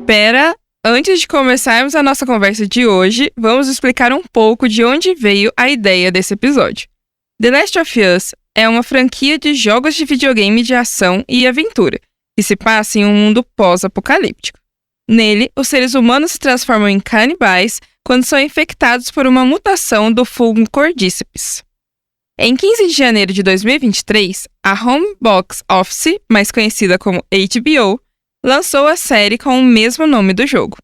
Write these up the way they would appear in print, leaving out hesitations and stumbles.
Pera, antes de começarmos a nossa conversa de hoje, vamos explicar um pouco de onde veio a ideia desse episódio. The Last of Us é uma franquia de jogos de videogame de ação e aventura, que se passa em um mundo pós-apocalíptico. Nele, os seres humanos se transformam em canibais quando são infectados por uma mutação do fungo Cordyceps. Em 15 de janeiro de 2023, a Home Box Office, mais conhecida como HBO, lançou a série com o mesmo nome do jogo.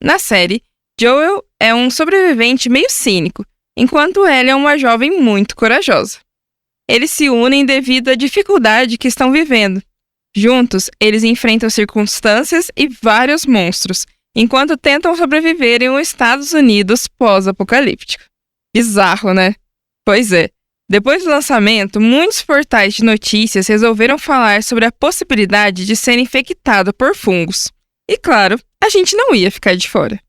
Na série, Joel é um sobrevivente meio cínico, enquanto Ellie é uma jovem muito corajosa. Eles se unem devido à dificuldade que estão vivendo. Juntos, eles enfrentam circunstâncias e vários monstros, enquanto tentam sobreviver em um Estados Unidos pós-apocalíptico. Bizarro, né? Pois é. Depois do lançamento, muitos portais de notícias resolveram falar sobre a possibilidade de ser infectado por fungos. E claro, a gente não ia ficar de fora.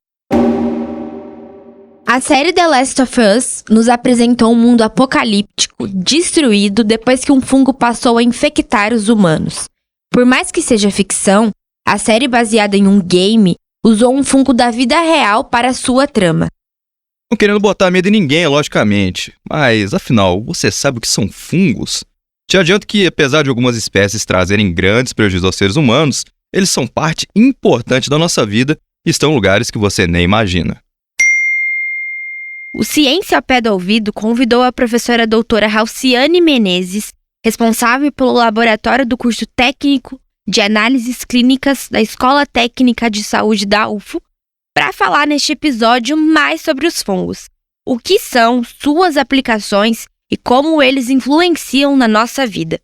A série The Last of Us nos apresentou um mundo apocalíptico, destruído depois que um fungo passou a infectar os humanos. Por mais que seja ficção, a série baseada em um game usou um fungo da vida real para sua trama. Não querendo botar medo em ninguém, logicamente, mas afinal, você sabe o que são fungos? Te adianto que, apesar de algumas espécies trazerem grandes prejuízos aos seres humanos, eles são parte importante da nossa vida e estão em lugares que você nem imagina. O Ciência ao Pé do Ouvido convidou a professora doutora Halciane Menezes, responsável pelo laboratório do curso técnico de análises clínicas da Escola Técnica de Saúde da UFO, para falar neste episódio mais sobre os fungos, o que são, suas aplicações e como eles influenciam na nossa vida.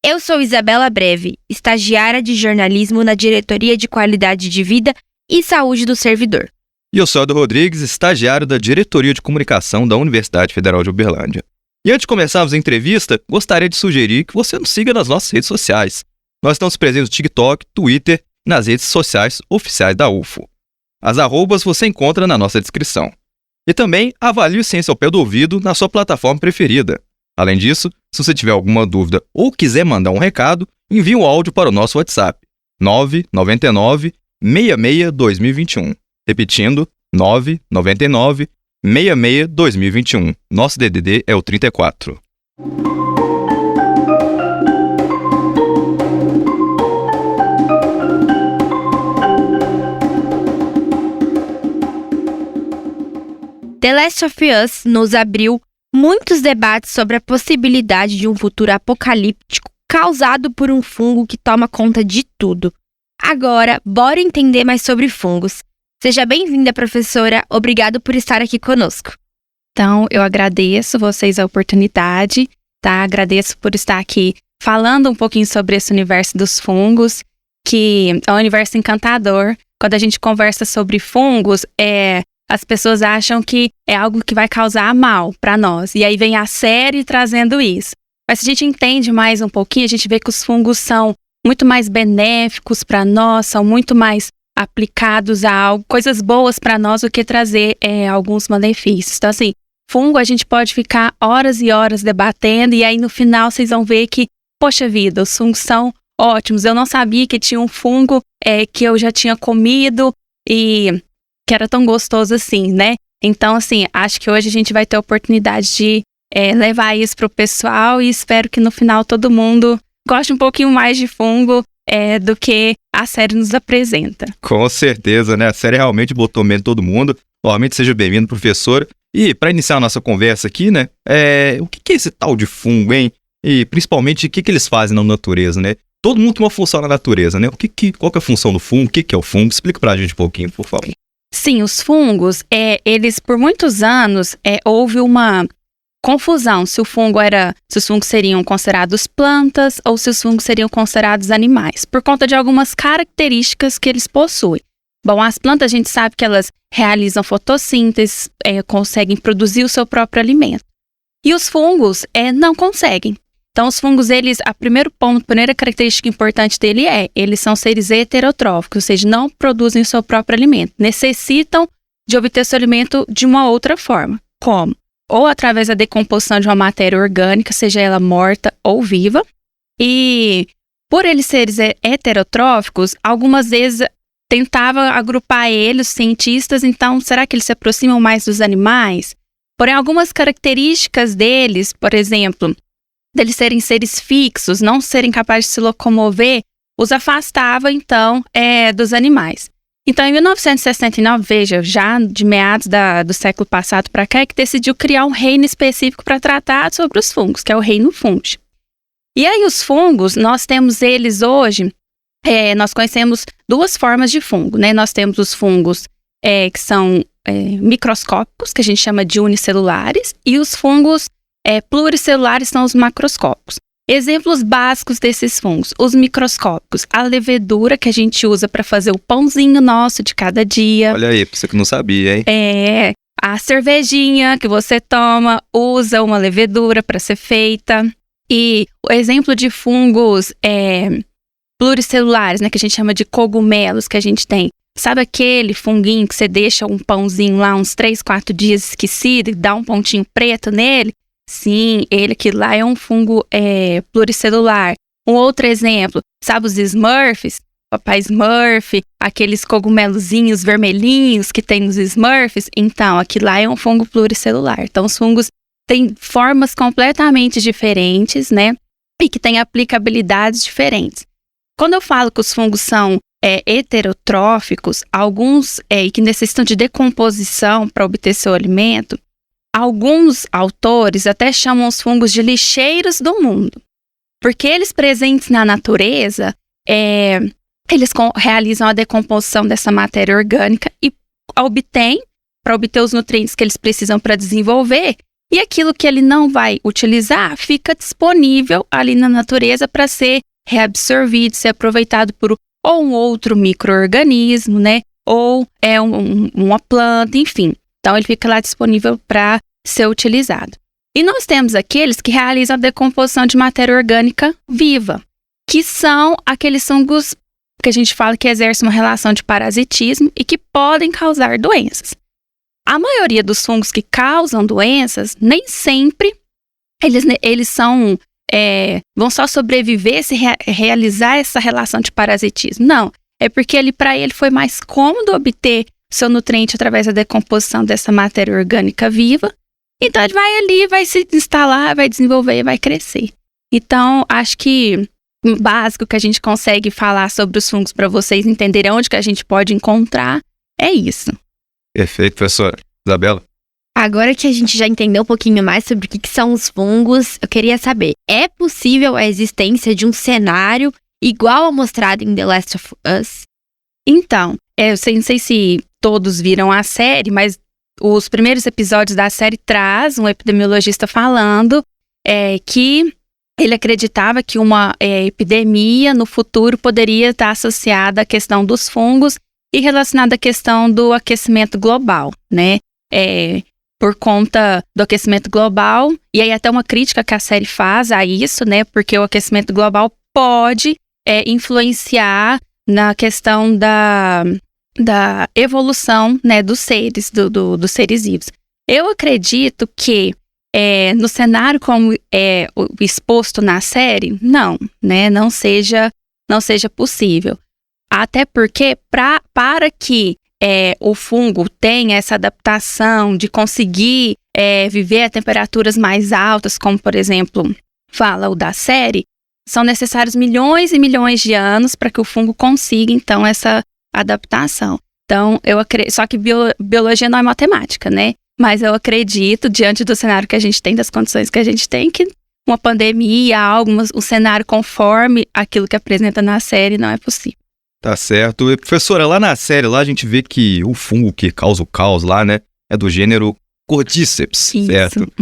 Eu sou Isabela Breve, estagiária de jornalismo na Diretoria de Qualidade de Vida e Saúde do Servidor. E eu sou Aldo Rodrigues, estagiário da Diretoria de Comunicação da Universidade Federal de Uberlândia. E antes de começarmos a entrevista, gostaria de sugerir que você nos siga nas nossas redes sociais. Nós estamos presentes no TikTok, Twitter e nas redes sociais oficiais da UFO. As arrobas você encontra na nossa descrição. E também avalie o Ciência ao Pé do Ouvido na sua plataforma preferida. Além disso, se você tiver alguma dúvida ou quiser mandar um recado, envie um áudio para o nosso WhatsApp 999 66 2021. Repetindo, 999 66 2021. Nosso DDD é o 34. The Last of Us nos abriu muitos debates sobre a possibilidade de um futuro apocalíptico causado por um fungo que toma conta de tudo. Agora, bora entender mais sobre fungos. Seja bem-vinda, professora. Obrigado por estar aqui conosco. Então, eu agradeço vocês a oportunidade, tá? Agradeço por estar aqui falando um pouquinho sobre esse universo dos fungos, que é um universo encantador. Quando a gente conversa sobre fungos, as pessoas acham que é algo que vai causar mal para nós. E aí vem a série trazendo isso. Mas se a gente entende mais um pouquinho, a gente vê que os fungos são muito mais benéficos para nós, são muito mais aplicados a algo, coisas boas para nós do que trazer alguns malefícios. Então, assim, fungo a gente pode ficar horas e horas debatendo e aí no final vocês vão ver que, poxa vida, os fungos são ótimos. Eu não sabia que tinha um fungo que eu já tinha comido e que era tão gostoso assim, né? Então, assim, acho que hoje a gente vai ter a oportunidade de levar isso pro pessoal e espero que no final todo mundo goste um pouquinho mais de fungo do que a série nos apresenta. Com certeza, né? A série realmente botou medo em todo mundo. Novamente, seja bem-vindo, professora. E para iniciar a nossa conversa aqui, né? O que é esse tal de fungo, hein? E principalmente, o que eles fazem na natureza, né? Todo mundo tem uma função na natureza, né? Qual que é a função do fungo? O que é o fungo? Explica pra gente um pouquinho, por favor. Sim, os fungos, eles por muitos anos houve uma confusão se os fungos seriam considerados plantas ou se os fungos seriam considerados animais, por conta de algumas características que eles possuem. Bom, as plantas a gente sabe que elas realizam fotossíntese, conseguem produzir o seu próprio alimento. E os fungos não conseguem. Então, os fungos, a primeira característica importante dele eles são seres heterotróficos, ou seja, não produzem o seu próprio alimento. Necessitam de obter seu alimento de uma outra forma. Como? Ou através da decomposição de uma matéria orgânica, seja ela morta ou viva. E por eles serem heterotróficos, algumas vezes tentava agrupar eles, os cientistas, então será que eles se aproximam mais dos animais? Porém, algumas características deles, por exemplo, deles serem seres fixos, não serem capazes de se locomover, os afastava, então, dos animais. Então, em 1969, veja, já de meados do século passado para cá, é que decidiu criar um reino específico para tratar sobre os fungos, que é o reino Fungi. E aí, os fungos, nós temos eles hoje, nós conhecemos duas formas de fungo, né? Nós temos os fungos que são microscópicos, que a gente chama de unicelulares, e os fungos pluricelulares são os macroscópicos. Exemplos básicos desses fungos, os microscópicos, a levedura que a gente usa para fazer o pãozinho nosso de cada dia. Olha aí, pra você que não sabia, hein? A cervejinha que você toma usa uma levedura para ser feita. E o exemplo de fungos pluricelulares, né, que a gente chama de cogumelos que a gente tem. Sabe aquele funguinho que você deixa um pãozinho lá uns 3, 4 dias esquecido e dá um pontinho preto nele? Sim, que lá é um fungo pluricelular. Um outro exemplo, sabe os Smurfs? Papai Smurf, aqueles cogumelozinhos vermelhinhos que tem nos Smurfs? Então, aqui lá é um fungo pluricelular. Então, os fungos têm formas completamente diferentes, né? E que têm aplicabilidades diferentes. Quando eu falo que os fungos são heterotróficos, alguns e que necessitam de decomposição para obter seu alimento, alguns autores até chamam os fungos de lixeiros do mundo, porque eles presentes na natureza, eles realizam a decomposição dessa matéria orgânica e obtêm, para obter os nutrientes que eles precisam para desenvolver, e aquilo que ele não vai utilizar fica disponível ali na natureza para ser reabsorvido, ser aproveitado por ou um outro micro-organismo, né? Ou uma planta, enfim. Então, ele fica lá disponível para ser utilizado. E nós temos aqueles que realizam a decomposição de matéria orgânica viva, que são aqueles fungos que a gente fala que exercem uma relação de parasitismo e que podem causar doenças. A maioria dos fungos que causam doenças, nem sempre eles vão só sobreviver se realizar essa relação de parasitismo. Não, é porque para ele foi mais cômodo obter seu nutriente através da decomposição dessa matéria orgânica viva. Então, ele vai ali, vai se instalar, vai desenvolver e vai crescer. Então, acho que o básico que a gente consegue falar sobre os fungos para vocês entenderem onde que a gente pode encontrar é isso. Perfeito, professora. Isabela? Agora que a gente já entendeu um pouquinho mais sobre o que são os fungos, eu queria saber, é possível a existência de um cenário igual ao mostrado em The Last of Us? Então, eu não sei se todos viram a série, mas os primeiros episódios da série traz um epidemiologista falando que ele acreditava que uma epidemia no futuro poderia estar associada à questão dos fungos e relacionada à questão do aquecimento global, né? Por conta do aquecimento global, e aí até uma crítica que a série faz a isso, né? Porque o aquecimento global pode influenciar na questão da evolução, né, dos seres, dos seres vivos. Eu acredito que no cenário como é exposto na série, não seja possível. Até porque para que o fungo tenha essa adaptação de conseguir viver a temperaturas mais altas, como por exemplo fala o da série, são necessários milhões e milhões de anos para que o fungo consiga então essa adaptação. Então, eu acredito, só que biologia não é matemática, né? Mas eu acredito, diante do cenário que a gente tem, das condições que a gente tem, que uma pandemia, um cenário conforme aquilo que apresenta na série não é possível. Tá certo. E, professora, lá na série, lá a gente vê que o fungo que causa o caos lá, né, é do gênero Cordyceps, isso. Certo?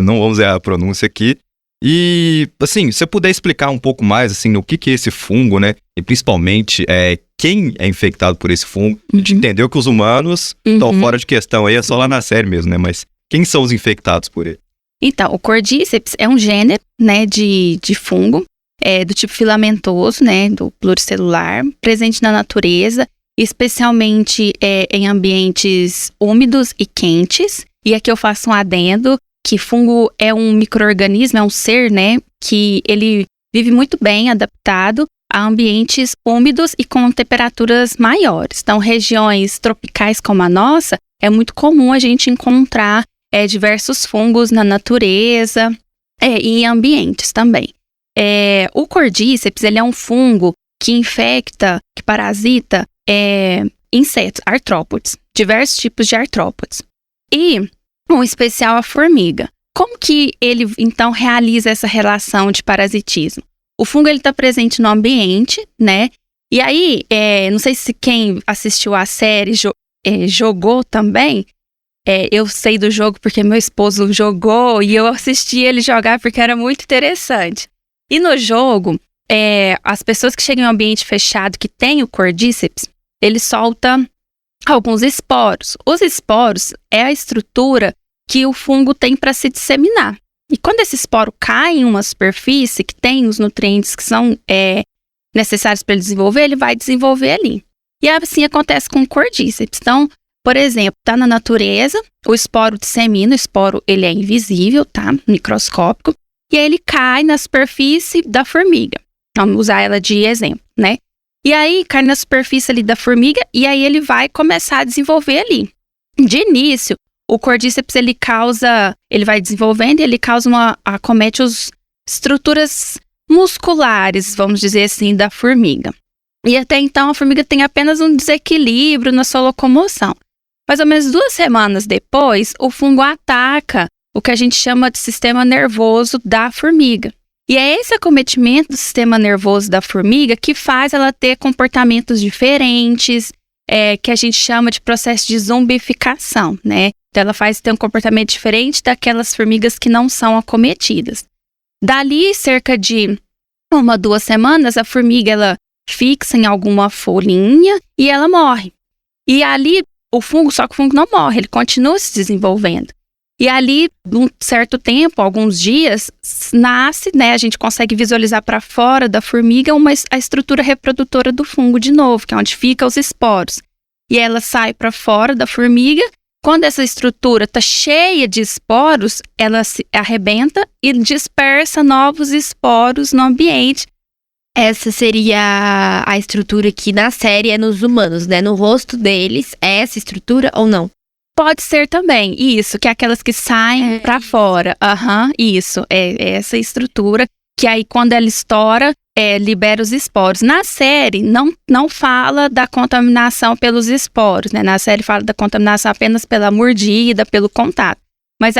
Não vamos errar a pronúncia aqui. E, assim, se você puder explicar um pouco mais, assim, o que é esse fungo, né? E principalmente, quem é infectado por esse fungo. A gente entendeu que os humanos estão fora de questão aí, é só lá na série mesmo, né? Mas quem são os infectados por ele? Então, o Cordyceps é um gênero, né, de fungo, do tipo filamentoso, né, do pluricelular, presente na natureza, especialmente em ambientes úmidos e quentes. E aqui eu faço um adendo, que fungo é um micro-organismo, é um ser, né, que ele vive muito bem adaptado a ambientes úmidos e com temperaturas maiores. Então, regiões tropicais como a nossa, é muito comum a gente encontrar diversos fungos na natureza e em ambientes também. O Cordyceps, ele é um fungo que infecta, que parasita insetos, artrópodes, diversos tipos de artrópodes. E, em especial, a formiga. Como que ele, então, realiza essa relação de parasitismo? O fungo está presente no ambiente, né? E aí, não sei se quem assistiu a série jogou também. Eu sei do jogo porque meu esposo jogou e eu assisti ele jogar porque era muito interessante. E no jogo, as pessoas que chegam em um ambiente fechado que tem o Cordyceps, ele solta alguns esporos. Os esporos é a estrutura que o fungo tem para se disseminar. E quando esse esporo cai em uma superfície que tem os nutrientes que são necessários para ele desenvolver, ele vai desenvolver ali. E assim acontece com o Cordyceps. Então, por exemplo, está na natureza, o esporo dissemina, o esporo ele é invisível, tá? Microscópico, e aí ele cai na superfície da formiga. Vamos usar ela de exemplo, né? E aí cai na superfície ali da formiga e aí ele vai começar a desenvolver ali. De início, o Cordyceps ele vai desenvolvendo e ele acomete as estruturas musculares, vamos dizer assim, da formiga. E até então a formiga tem apenas um desequilíbrio na sua locomoção. Mais ou menos 2 semanas depois, o fungo ataca o que a gente chama de sistema nervoso da formiga. E é esse acometimento do sistema nervoso da formiga que faz ela ter comportamentos diferentes, que a gente chama de processo de zombificação, né? Então ela faz ter um comportamento diferente daquelas formigas que não são acometidas. Dali, cerca de 1, 2 semanas, a formiga ela fixa em alguma folhinha e ela morre. E ali, só que o fungo não morre, ele continua se desenvolvendo. E ali, um certo tempo, alguns dias, nasce, né? A gente consegue visualizar para fora da formiga a estrutura reprodutora do fungo de novo, que é onde ficam os esporos. E ela sai para fora da formiga. Quando essa estrutura está cheia de esporos, ela se arrebenta e dispersa novos esporos no ambiente. Essa seria a estrutura que na série é nos humanos, né? No rosto deles, é essa estrutura ou não? Pode ser também, isso, que é aquelas que saem para fora. Isso, é essa estrutura que aí quando ela estoura, libera os esporos. Na série, não fala da contaminação pelos esporos, né? Na série fala da contaminação apenas pela mordida, pelo contato. Mas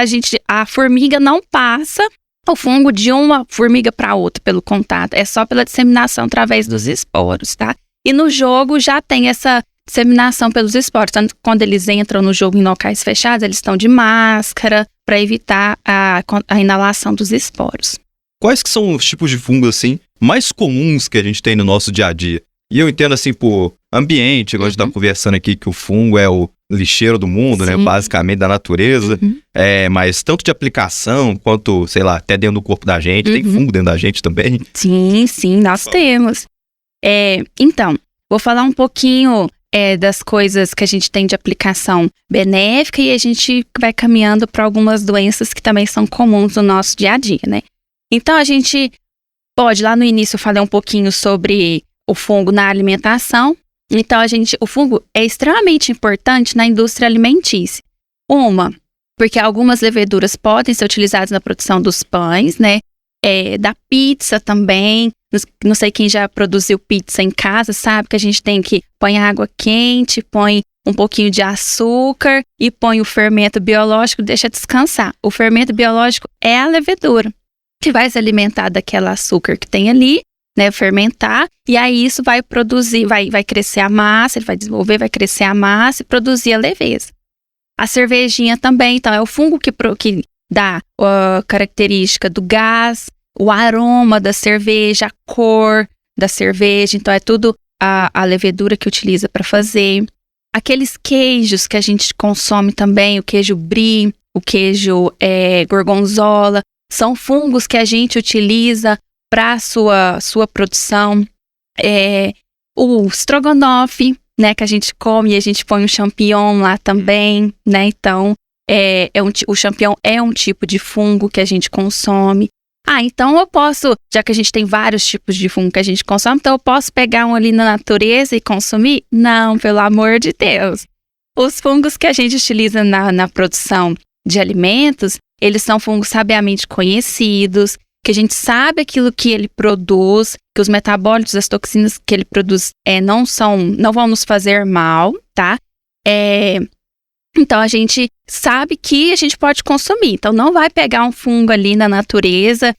a formiga não passa o fungo de uma formiga para outra pelo contato. É só pela disseminação através dos esporos, tá? E no jogo já tem essa disseminação pelos esporos. Tanto que quando eles entram no jogo em locais fechados, eles estão de máscara para evitar a inalação dos esporos. Quais que são os tipos de fungos, assim, mais comuns que a gente tem no nosso dia a dia? E eu entendo, assim, por ambiente, igual a gente tá conversando aqui, que o fungo é o lixeiro do mundo, né? Basicamente da natureza. Mas tanto de aplicação quanto, sei lá, até dentro do corpo da gente. Tem fungo dentro da gente também? Sim, nós temos. Então, vou falar um pouquinho das coisas que a gente tem de aplicação benéfica e a gente vai caminhando para algumas doenças que também são comuns no nosso dia a dia, né? Então, a gente pode, lá no início eu falei um pouquinho sobre o fungo na alimentação. Então, o fungo é extremamente importante na indústria alimentícia. Porque algumas leveduras podem ser utilizadas na produção dos pães, né? Da pizza também. Não sei quem já produziu pizza em casa, sabe? Que a gente tem que põe água quente, põe um pouquinho de açúcar e põe o fermento biológico, deixa descansar. O fermento biológico é a levedura, que vai se alimentar daquele açúcar que tem ali, né, fermentar, e aí isso vai produzir, vai crescer a massa, ele vai desenvolver, vai crescer a massa e produzir a leveza. A cervejinha também, então, é o fungo que dá a característica do gás, o aroma da cerveja, a cor da cerveja, então é tudo a levedura que utiliza para fazer. Aqueles queijos que a gente consome também, o queijo brie, o queijo gorgonzola, são fungos que a gente utiliza para a sua produção. O estrogonofe, né, que a gente come e a gente põe um champignon lá também, né? Então, o champignon é um tipo de fungo que a gente consome. Então eu posso, já que a gente tem vários tipos de fungo que a gente consome, então eu posso pegar um ali na natureza e consumir? Não, pelo amor de Deus. Os fungos que a gente utiliza na produção de alimentos, eles são fungos sabiamente conhecidos, que a gente sabe aquilo que ele produz, que os metabólitos, as toxinas que ele produz não vão nos fazer mal, tá? Então, a gente sabe que a gente pode consumir. Então, não vai pegar um fungo ali na natureza.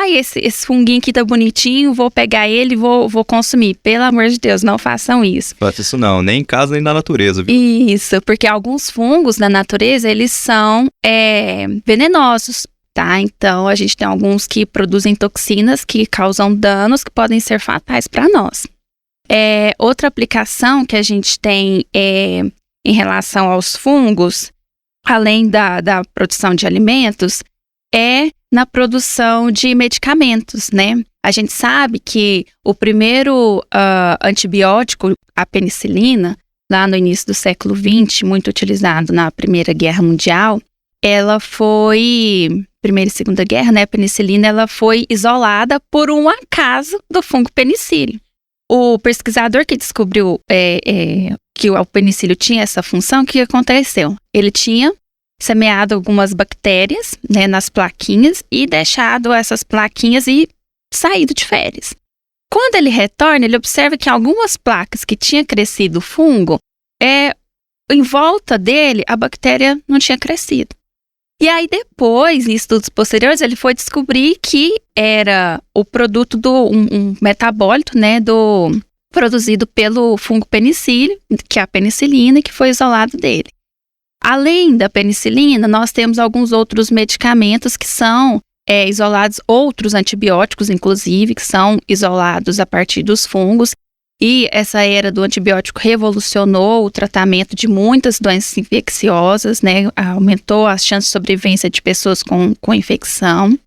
Esse funguinho aqui tá bonitinho, vou pegar ele e vou consumir. Pelo amor de Deus, não façam isso. Faça isso não, nem em casa nem na natureza, viu? Isso, porque alguns fungos na natureza, eles são venenosos, tá? Então, a gente tem alguns que produzem toxinas que causam danos que podem ser fatais para nós. Outra aplicação que a gente tem em relação aos fungos, além da produção de alimentos, é na produção de medicamentos, né? A gente sabe que o primeiro antibiótico, a penicilina, lá no início do século XX, muito utilizado na Primeira Guerra Mundial, Primeira e Segunda Guerra, né? A penicilina, ela foi isolada por um acaso do fungo penicílio. O pesquisador que descobriu que o penicílio tinha essa função, o que aconteceu? Ele tinha semeado algumas bactérias, né, nas plaquinhas e deixado essas plaquinhas e saído de férias. Quando ele retorna, ele observa que algumas placas que tinha crescido o fungo, em volta dele, a bactéria não tinha crescido. E aí depois, em estudos posteriores, ele foi descobrir que era o produto um metabólito, né, produzido pelo fungo penicílio, que é a penicilina, que foi isolado dele. Além da penicilina, nós temos alguns outros medicamentos que são isolados, outros antibióticos, inclusive, que são isolados a partir dos fungos. E essa era do antibiótico revolucionou o tratamento de muitas doenças infecciosas, né? Aumentou as chances de sobrevivência de pessoas com infecção.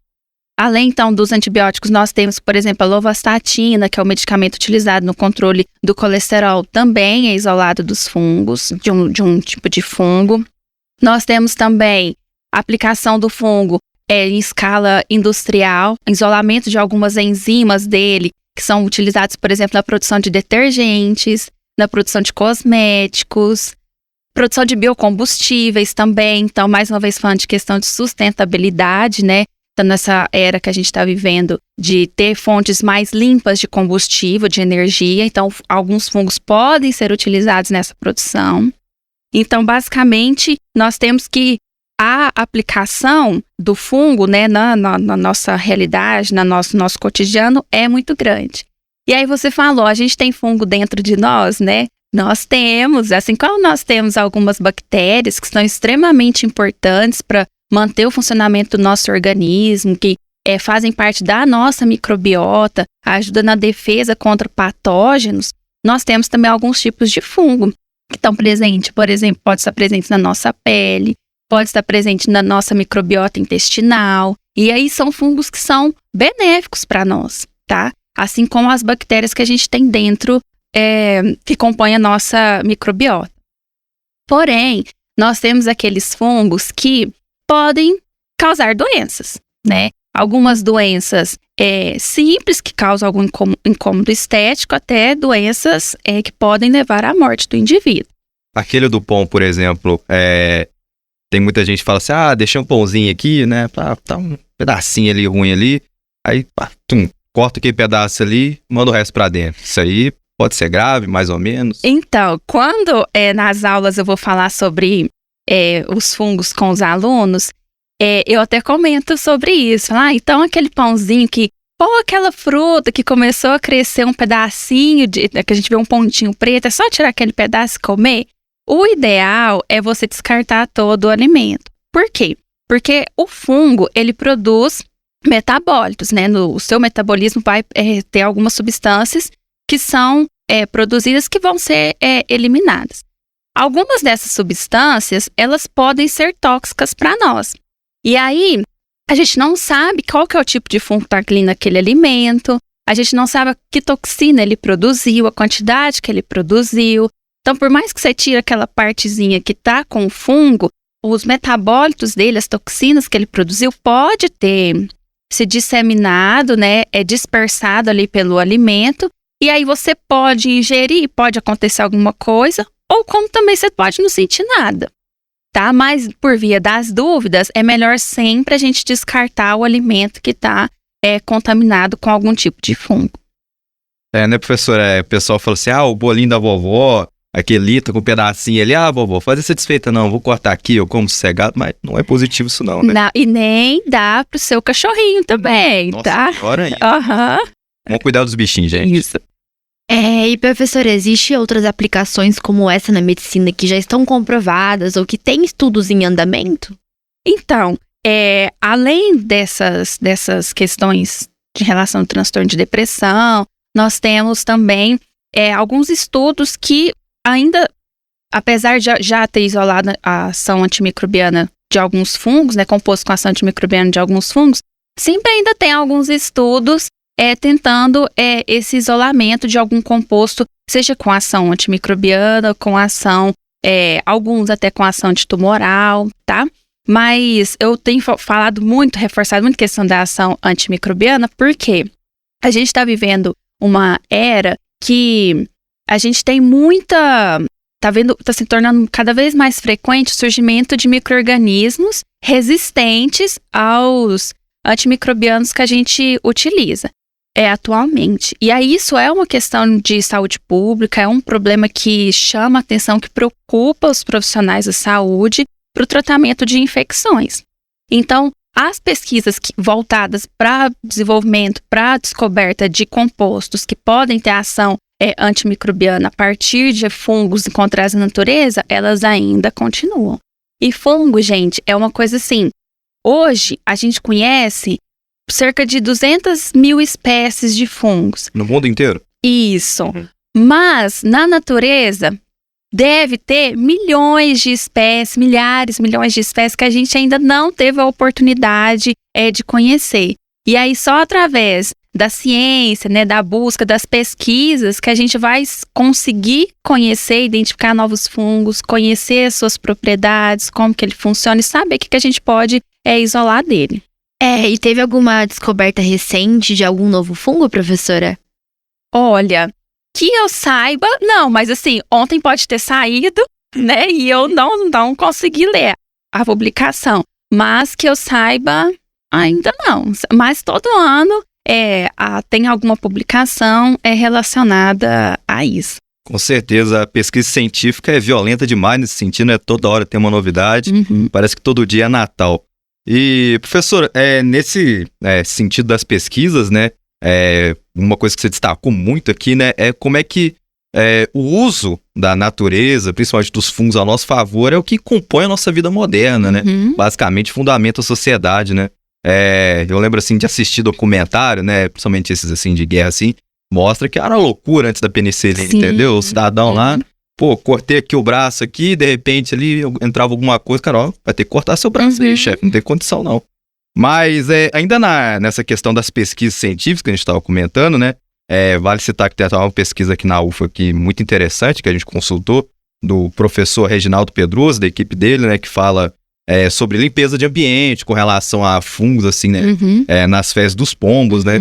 Além, então, dos antibióticos, nós temos, por exemplo, a lovastatina, que é o medicamento utilizado no controle do colesterol, também é isolado dos fungos, de um tipo de fungo. Nós temos também a aplicação do fungo em escala industrial, isolamento de algumas enzimas dele, que são utilizados, por exemplo, na produção de detergentes, na produção de cosméticos, produção de biocombustíveis também. Então, mais uma vez falando de questão de sustentabilidade, né? Então, nessa era que a gente está vivendo de ter fontes mais limpas de combustível, de energia. Então, alguns fungos podem ser utilizados nessa produção. Então, basicamente, nós temos que a aplicação do fungo, né, na nossa realidade, no nosso cotidiano, é muito grande. E aí você falou, a gente tem fungo dentro de nós, né? Nós temos, assim como nós temos algumas bactérias que são extremamente importantes para manter o funcionamento do nosso organismo, que fazem parte da nossa microbiota, ajudam na defesa contra patógenos, nós temos também alguns tipos de fungo que estão presentes, por exemplo, pode estar presente na nossa pele, pode estar presente na nossa microbiota intestinal, e aí são fungos que são benéficos para nós, tá? Assim como as bactérias que a gente tem dentro, que compõem a nossa microbiota. Porém, nós temos aqueles fungos que podem causar doenças, né? Algumas doenças simples, que causam algum incômodo estético, até doenças que podem levar à morte do indivíduo. Aquele do pão, por exemplo, tem muita gente que fala assim, deixei um pãozinho aqui, né, tá um pedacinho ali ruim ali, aí corta aquele pedaço ali, manda o resto pra dentro. Isso aí pode ser grave, mais ou menos? Então, quando nas aulas eu vou falar sobre os fungos com os alunos, eu até comento sobre isso. Então aquele pãozinho aquela fruta que começou a crescer um pedacinho, que a gente vê um pontinho preto, é só tirar aquele pedaço e comer? O ideal é você descartar todo o alimento. Por quê? Porque o fungo, ele produz metabólitos, né? O seu metabolismo vai ter algumas substâncias que são produzidas que vão ser eliminadas. Algumas dessas substâncias, elas podem ser tóxicas para nós. E aí, a gente não sabe qual que é o tipo de fungo que está ali naquele alimento, a gente não sabe que toxina ele produziu, a quantidade que ele produziu. Então, por mais que você tire aquela partezinha que está com o fungo, os metabólitos dele, as toxinas que ele produziu, pode ter se disseminado, né, é dispersado ali pelo alimento, e aí você pode ingerir, pode acontecer alguma coisa, ou como também você pode não sentir nada, tá? Mas por via das dúvidas, é melhor sempre a gente descartar o alimento que está contaminado com algum tipo de fungo. Né, professora? O pessoal fala assim, o bolinho da vovó, aquele litro com um pedacinho ali, vovó, faz essa desfeita não, vou cortar aqui, eu como sossegado, mas não é positivo isso não, né? Não, e nem dá pro seu cachorrinho também, Nossa, tá? Agora aí. Aham. Vamos cuidar dos bichinhos, gente. Isso. E professora, existem outras aplicações como essa na medicina que já estão comprovadas ou que tem estudos em andamento? Então, além dessas questões de relação ao transtorno de depressão, nós temos também alguns estudos que ainda, apesar de já ter isolado a ação antimicrobiana de alguns fungos, né, composto com ação antimicrobiana de alguns fungos, sempre ainda tem alguns estudos tentando esse isolamento de algum composto, seja com ação antimicrobiana, com ação, alguns até com ação antitumoral, tá? Mas eu tenho falado muito, reforçado muito a questão da ação antimicrobiana, porque a gente está vivendo uma era que a gente tem tá se tornando cada vez mais frequente o surgimento de micro-organismos resistentes aos antimicrobianos que a gente utiliza atualmente. E aí isso é uma questão de saúde pública, é um problema que chama a atenção, que preocupa os profissionais da saúde para o tratamento de infecções. Então, as pesquisas voltadas para desenvolvimento, para descoberta de compostos que podem ter ação antimicrobiana a partir de fungos encontrados na natureza, elas ainda continuam. E fungo, gente, é uma coisa assim, hoje a gente conhece cerca de 200 mil espécies de fungos. No mundo inteiro? Isso. Mas, na natureza, deve ter milhões de espécies, milhões de espécies que a gente ainda não teve a oportunidade de conhecer. E aí, só através da ciência, né, da busca, das pesquisas, que a gente vai conseguir conhecer, identificar novos fungos, conhecer as suas propriedades, como que ele funciona e saber o que a gente pode isolar dele. E teve alguma descoberta recente de algum novo fungo, professora? Olha, que eu saiba, não, mas assim, ontem pode ter saído, né, e eu não consegui ler a publicação, mas que eu saiba, ainda não. Mas todo ano tem alguma publicação relacionada a isso. Com certeza, a pesquisa científica é violenta demais nesse sentido, né? Toda hora tem uma novidade, parece que todo dia é Natal. E, professor, nesse sentido das pesquisas, né, uma coisa que você destacou muito aqui, né, é como é que o uso da natureza, principalmente dos fungos a nosso favor, é o que compõe a nossa vida moderna, né? Basicamente fundamenta a sociedade, né? Eu lembro, assim, de assistir documentário, né, principalmente esses, assim, de guerra, assim, mostra que era loucura antes da penicilina, entendeu? O cidadão lá, cortei aqui o braço aqui, de repente ali entrava alguma coisa, cara, vai ter que cortar seu braço aí, chefe, não tem condição não. Mas ainda nessa questão das pesquisas científicas que a gente estava comentando, né, vale citar que tem uma pesquisa aqui na UFA aqui, muito interessante, que a gente consultou, do professor Reginaldo Pedroso, da equipe dele, né, que fala sobre limpeza de ambiente com relação a fungos, assim, né, nas fezes dos pombos, né.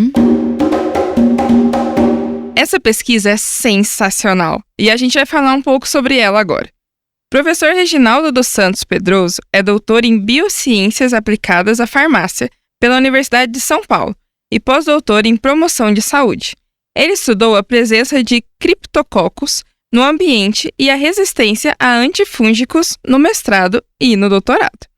Essa pesquisa é sensacional e a gente vai falar um pouco sobre ela agora. O professor Reginaldo dos Santos Pedroso é doutor em Biociências Aplicadas à Farmácia pela Universidade de São Paulo e pós-doutor em Promoção de Saúde. Ele estudou a presença de criptococos no ambiente e a resistência a antifúngicos no mestrado e no doutorado.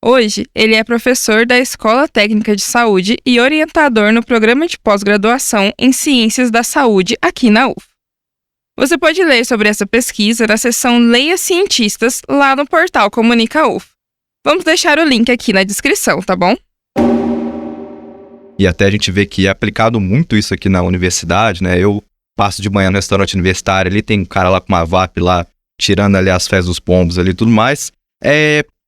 Hoje, ele é professor da Escola Técnica de Saúde e orientador no programa de pós-graduação em Ciências da Saúde aqui na UFA. Você pode ler sobre essa pesquisa na seção Leia Cientistas lá no portal Comunica UFA. Vamos deixar o link aqui na descrição, tá bom? E até a gente vê que é aplicado muito isso aqui na universidade, né? Eu passo de manhã no restaurante universitário, ali tem um cara lá com uma VAP lá, tirando ali as fezes dos pombos ali e tudo mais.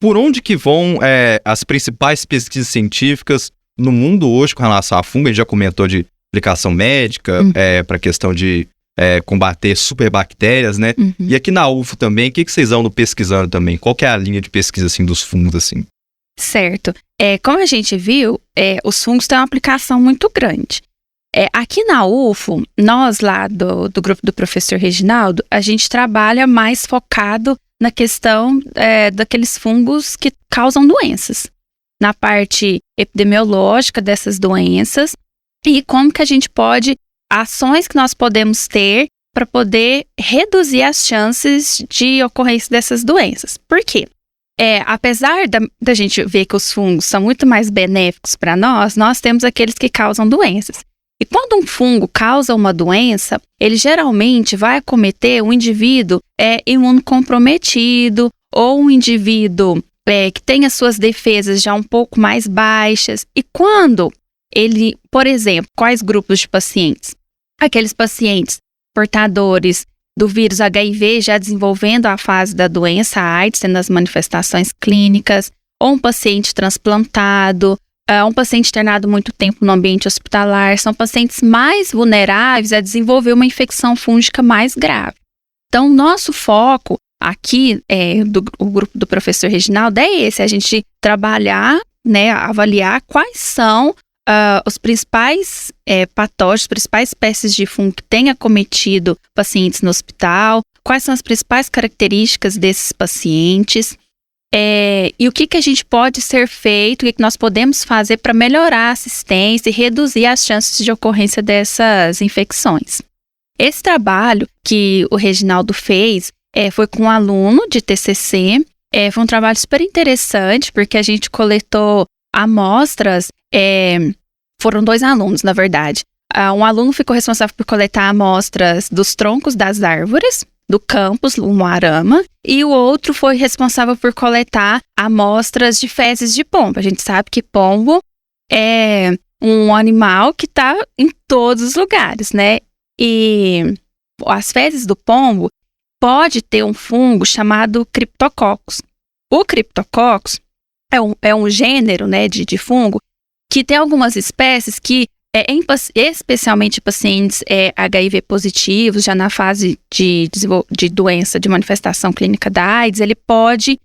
Por onde que vão as principais pesquisas científicas no mundo hoje com relação a fungo? A gente já comentou de aplicação médica, para a questão de combater superbactérias, né? E aqui na UFO também, o que vocês andam pesquisando também? Qual que é a linha de pesquisa, assim, dos fungos, assim? Certo. Como a gente viu, os fungos têm uma aplicação muito grande. Aqui na UFO, nós lá do grupo do professor Reginaldo, a gente trabalha mais focado na questão daqueles fungos que causam doenças, na parte epidemiológica dessas doenças e como que a gente pode, ações que nós podemos ter para poder reduzir as chances de ocorrência dessas doenças. Por quê? Apesar da gente ver que os fungos são muito mais benéficos para nós temos aqueles que causam doenças. E quando um fungo causa uma doença, ele geralmente vai acometer um indivíduo imunocomprometido ou um indivíduo que tem as suas defesas já um pouco mais baixas. E quando ele, por exemplo, quais grupos de pacientes? Aqueles pacientes portadores do vírus HIV já desenvolvendo a fase da doença AIDS, tendo as manifestações clínicas, ou um paciente transplantado, um paciente internado muito tempo no ambiente hospitalar, são pacientes mais vulneráveis a desenvolver uma infecção fúngica mais grave. Então, nosso foco aqui, o grupo do professor Reginaldo, é esse, a gente trabalhar, né, avaliar quais são os principais patógenos, as principais espécies de fungo que têm acometido pacientes no hospital, quais são as principais características desses pacientes, e o que a gente pode ser feito, o que nós podemos fazer para melhorar a assistência e reduzir as chances de ocorrência dessas infecções. Esse trabalho que o Reginaldo fez foi com um aluno de TCC, foi um trabalho super interessante, porque a gente coletou amostras, foram 2 alunos, na verdade. Um aluno ficou responsável por coletar amostras dos troncos das árvores, do campus Umuarama, e o outro foi responsável por coletar amostras de fezes de pombo. A gente sabe que pombo é um animal que está em todos os lugares, né? E as fezes do pombo pode ter um fungo chamado Cryptococcus. O Cryptococcus é um gênero, né, de fungo que tem algumas espécies que, especialmente pacientes HIV positivos, já na fase de doença, de manifestação clínica da AIDS, ele pode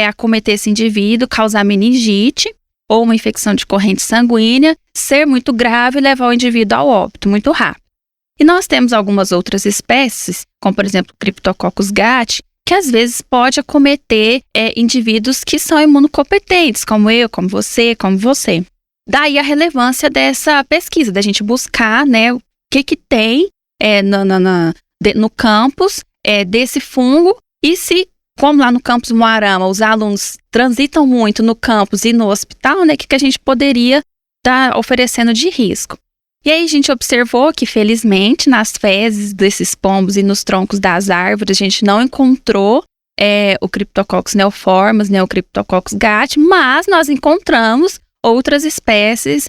acometer esse indivíduo, causar meningite ou uma infecção de corrente sanguínea, ser muito grave e levar o indivíduo ao óbito muito rápido. E nós temos algumas outras espécies, como por exemplo o Cryptococcus gat, que às vezes pode acometer indivíduos que são imunocompetentes, como eu, como você, como você. Daí a relevância dessa pesquisa, da gente buscar, né, o que tem no campus desse fungo e se, como lá no campus Umuarama, os alunos transitam muito no campus e no hospital, né, o que a gente poderia estar oferecendo de risco. E aí a gente observou que, felizmente, nas fezes desses pombos e nos troncos das árvores, a gente não encontrou o Cryptococcus neoformans, né, o Cryptococcus gat, mas nós encontramos outras espécies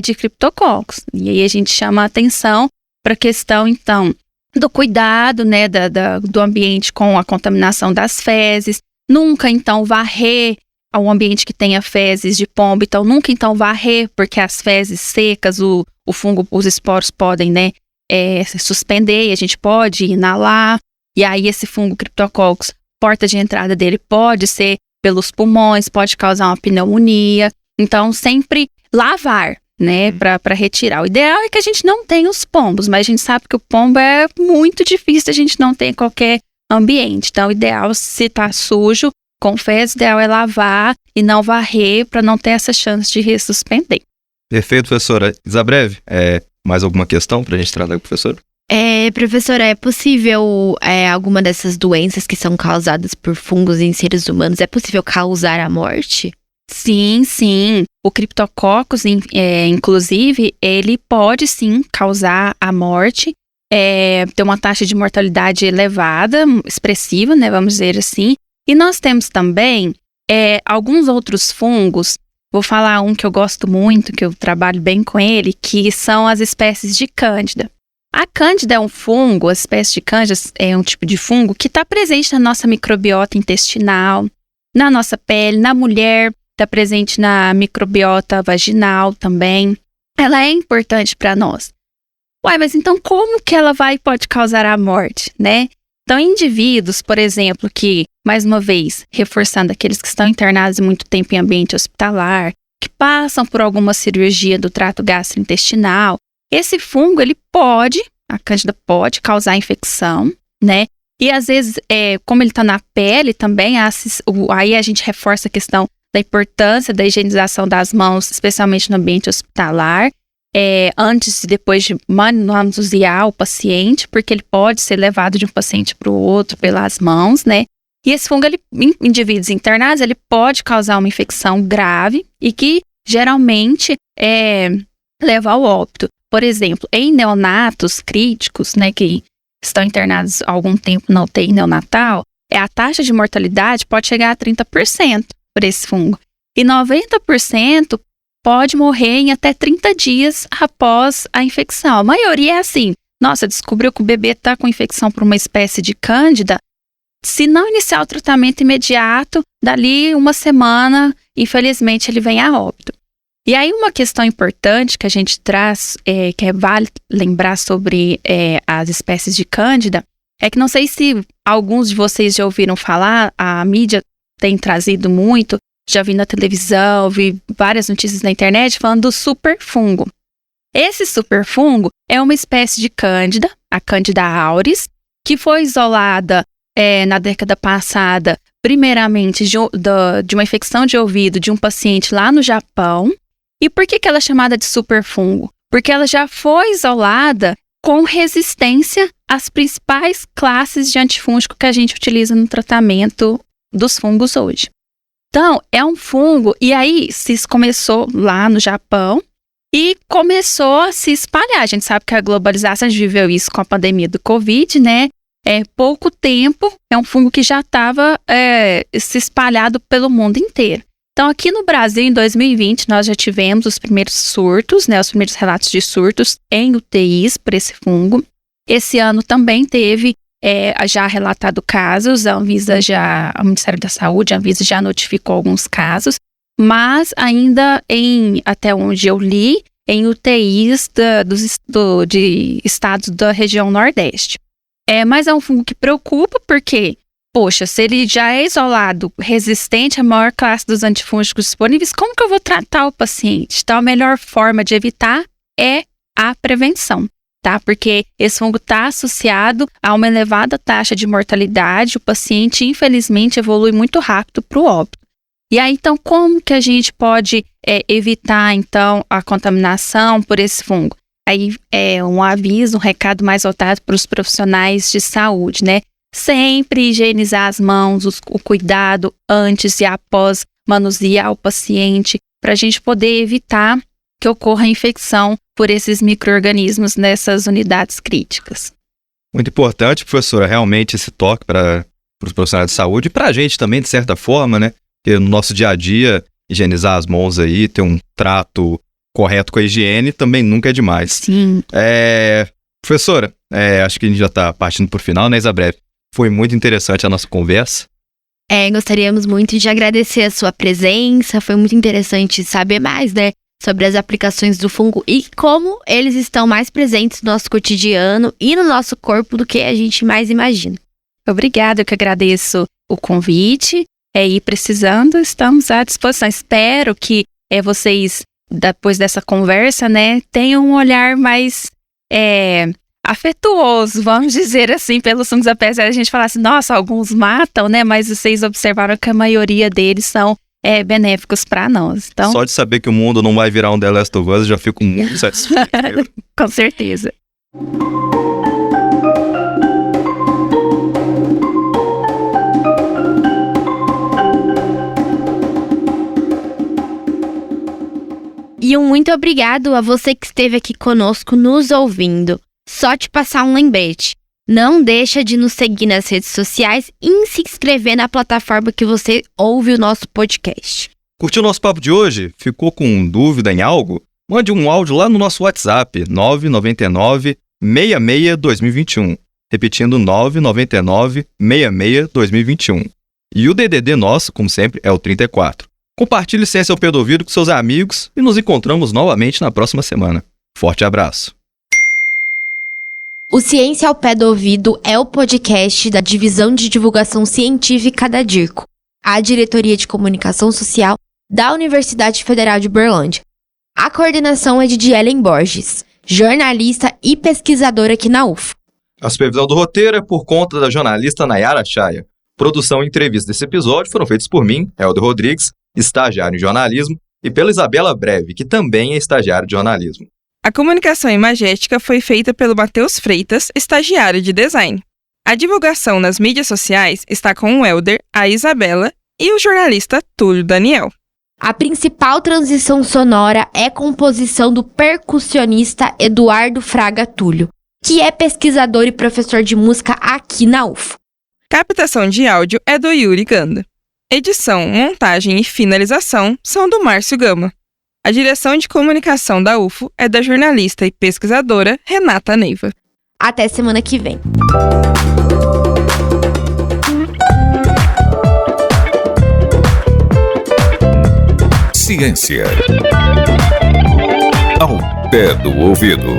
de Cryptococcus. E aí a gente chama a atenção para a questão, então, do cuidado, né, do ambiente com a contaminação das fezes. Nunca, então, varrer um ambiente que tenha fezes de pombo. Então, nunca, então, varrer, porque as fezes secas, o fungo, os esporos podem, né, se suspender e a gente pode inalar. E aí esse fungo Cryptococcus, porta de entrada dele pode ser pelos pulmões, pode causar uma pneumonia. Então, sempre lavar, né, para retirar. O ideal é que a gente não tenha os pombos, mas a gente sabe que o pombo é muito difícil a gente não ter em qualquer ambiente. Então, o ideal, se tá sujo, com fezes, o ideal é lavar e não varrer para não ter essa chance de ressuspender. Perfeito, professora. Isabreve, mais alguma questão para a gente tratar com o professor? Professora, é possível alguma dessas doenças que são causadas por fungos em seres humanos, é possível causar a morte? Sim, sim. O Cryptococcus, inclusive, ele pode sim causar a morte, ter uma taxa de mortalidade elevada, expressiva, né, vamos dizer assim. E nós temos também alguns outros fungos, vou falar um que eu gosto muito, que eu trabalho bem com ele, que são as espécies de Cândida. A Cândida é um fungo, a espécie de Cândida é um tipo de fungo que está presente na nossa microbiota intestinal, na nossa pele, na mulher, está presente na microbiota vaginal também. Ela é importante para nós. Mas então como que ela pode causar a morte, né? Então, indivíduos, por exemplo, que mais uma vez, reforçando aqueles que estão internados muito tempo em ambiente hospitalar, que passam por alguma cirurgia do trato gastrointestinal, esse fungo, a cândida pode causar infecção, né? E às vezes, como ele está na pele também, aí a gente reforça a questão da importância da higienização das mãos, especialmente no ambiente hospitalar, antes e depois de manusear o paciente, porque ele pode ser levado de um paciente para o outro pelas mãos, né? E esse fungo, em indivíduos internados, ele pode causar uma infecção grave e que geralmente leva ao óbito. Por exemplo, em neonatos críticos, né, que estão internados há algum tempo na UTI neonatal, a taxa de mortalidade pode chegar a 30% por esse fungo. E 90% pode morrer em até 30 dias após a infecção. A maioria é assim, descobriu que o bebê está com infecção por uma espécie de cândida. Se não iniciar o tratamento imediato, dali uma semana, infelizmente, ele vem a óbito. E aí uma questão importante que a gente traz, que vale lembrar sobre as espécies de cândida, é que não sei se alguns de vocês já ouviram falar, a mídia tem trazido muito, já vi na televisão, vi várias notícias na internet falando do superfungo. Esse superfungo é uma espécie de cândida, a Candida auris, que foi isolada na década passada, primeiramente de uma infecção de ouvido de um paciente lá no Japão. E por que ela é chamada de superfungo? Porque ela já foi isolada com resistência às principais classes de antifúngico que a gente utiliza no tratamento dos fungos hoje. Então, é um fungo, e aí se começou lá no Japão e começou a se espalhar. A gente sabe que a globalização, a gente viveu isso com a pandemia do Covid, né? Pouco tempo, é um fungo que já estava se espalhado pelo mundo inteiro. Então, aqui no Brasil, em 2020, nós já tivemos os primeiros surtos, né, os primeiros relatos de surtos em UTIs por esse fungo. Esse ano também teve já relatado casos, o Ministério da Saúde, a Anvisa já notificou alguns casos, mas ainda até onde eu li, em UTIs de estados da região Nordeste. Mas é um fungo que preocupa porque, poxa, se ele já é isolado, resistente à maior classe dos antifúngicos disponíveis, como que eu vou tratar o paciente? Então, a melhor forma de evitar é a prevenção, tá? Porque esse fungo está associado a uma elevada taxa de mortalidade, o paciente, infelizmente, evolui muito rápido para o óbito. E aí, então, como que a gente pode evitar, então, a contaminação por esse fungo? Aí um aviso, um recado mais voltado para os profissionais de saúde, né? Sempre higienizar as mãos, o cuidado antes e após manusear o paciente, para a gente poder evitar que ocorra infecção por esses micro-organismos nessas unidades críticas. Muito importante, professora, realmente esse toque para os profissionais de saúde e para a gente também, de certa forma, né? Porque no nosso dia a dia, higienizar as mãos aí, ter um trato correto com a higiene também nunca é demais. Sim. Professora, acho que a gente já está partindo por final, né, Isabreve? Foi muito interessante a nossa conversa. Gostaríamos muito de agradecer a sua presença, foi muito interessante saber mais, né, sobre as aplicações do fungo e como eles estão mais presentes no nosso cotidiano e no nosso corpo do que a gente mais imagina. Obrigada, eu que agradeço o convite, e precisando, estamos à disposição. Espero que vocês, depois dessa conversa, né, tenham um olhar mais afetuoso, vamos dizer assim, pelos fungos, apesar de a gente falar assim, nossa, alguns matam, né, mas vocês observaram que a maioria deles são benéficos para nós. Então, só de saber que o mundo não vai virar um The Last of Us, eu já fico muito satisfeito. Com certeza. E um muito obrigado a você que esteve aqui conosco nos ouvindo. Só te passar um lembrete. Não deixa de nos seguir nas redes sociais e se inscrever na plataforma que você ouve o nosso podcast. Curtiu o nosso papo de hoje? Ficou com dúvida em algo? Mande um áudio lá no nosso WhatsApp, 999-66-2021. Repetindo, 999-66-2021. E o DDD nosso, como sempre, é o 34. Compartilhe Ciência ao Pé do Ouvido com seus amigos e nos encontramos novamente na próxima semana. Forte abraço! O Ciência ao Pé do Ouvido é o podcast da Divisão de Divulgação Científica da DIRCO, a Diretoria de Comunicação Social da Universidade Federal de Uberlândia. A coordenação é de Ellen Borges, jornalista e pesquisadora aqui na UFO. A supervisão do roteiro é por conta da jornalista Nayara Chaya. Produção e entrevista desse episódio foram feitos por mim, Helder Rodrigues, estagiário em jornalismo, e pela Isabela Breve, que também é estagiária de jornalismo. A comunicação imagética foi feita pelo Matheus Freitas, estagiário de design. A divulgação nas mídias sociais está com o Helder, a Isabela e o jornalista Túlio Daniel. A principal transição sonora é composição do percussionista Eduardo Fraga Túlio, que é pesquisador e professor de música aqui na UFO. Captação de áudio é do Yuri Ganda. Edição, montagem e finalização são do Márcio Gama. A direção de comunicação da UFO é da jornalista e pesquisadora Renata Neiva. Até semana que vem. Ciência ao pé do ouvido.